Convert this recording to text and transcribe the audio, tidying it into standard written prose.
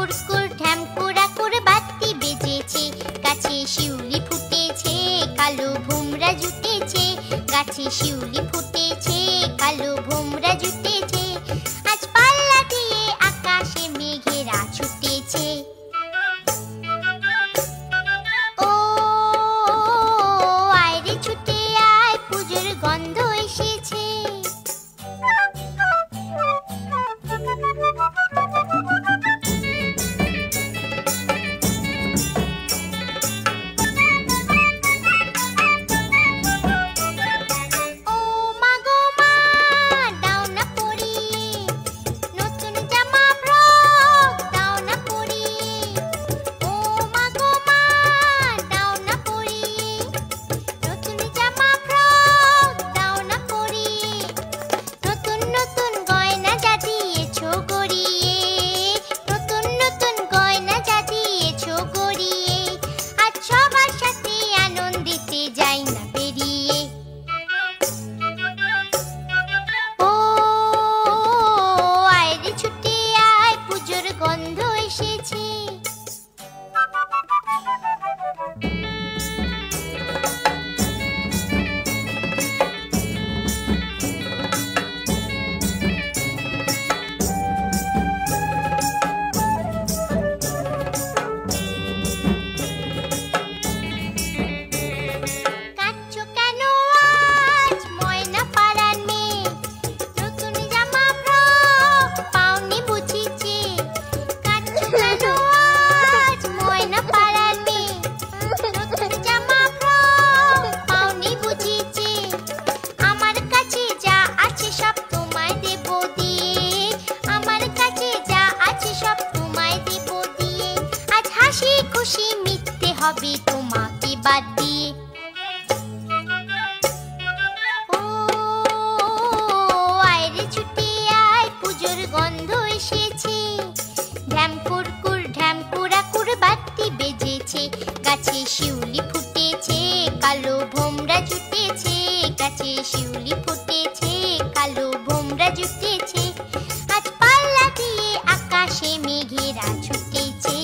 কুরকুর ঢ্যাম কুড়াকুর বাতি বেজেছে, গাছে শিউলি ফুটেছে, কালো ভোমরা জুটেছে, গাছে শিউলি ফুটেছে, কালো ভোমরা জুটেছে, আজ পাল্লা দিয়ে আকাশে মেঘেরা ছুটেছে। ও আয় রে ছুটে আয়, পুজোর গন্ধ এসেছে। গন্ধ এসেছে। খুশি মিথ্যে হবে তোমাকে বাদ দিয়ে। ও আয় রে ছুটে আয়, পুজোর গন্ধ এসেছে। ঢ্যাম কুরকুর ঢ্যাম কুড়াকুর বাতি বেজেছে, গাছে শিউলি ফুটেছে, কালো ভোমরা জুটেছে, গাছে শিউলি ফুটেছে, কালো ভোমরা জুটেছে, আজ পাল্লা দিয়ে আকাশে মেঘেরা ছুটেছে।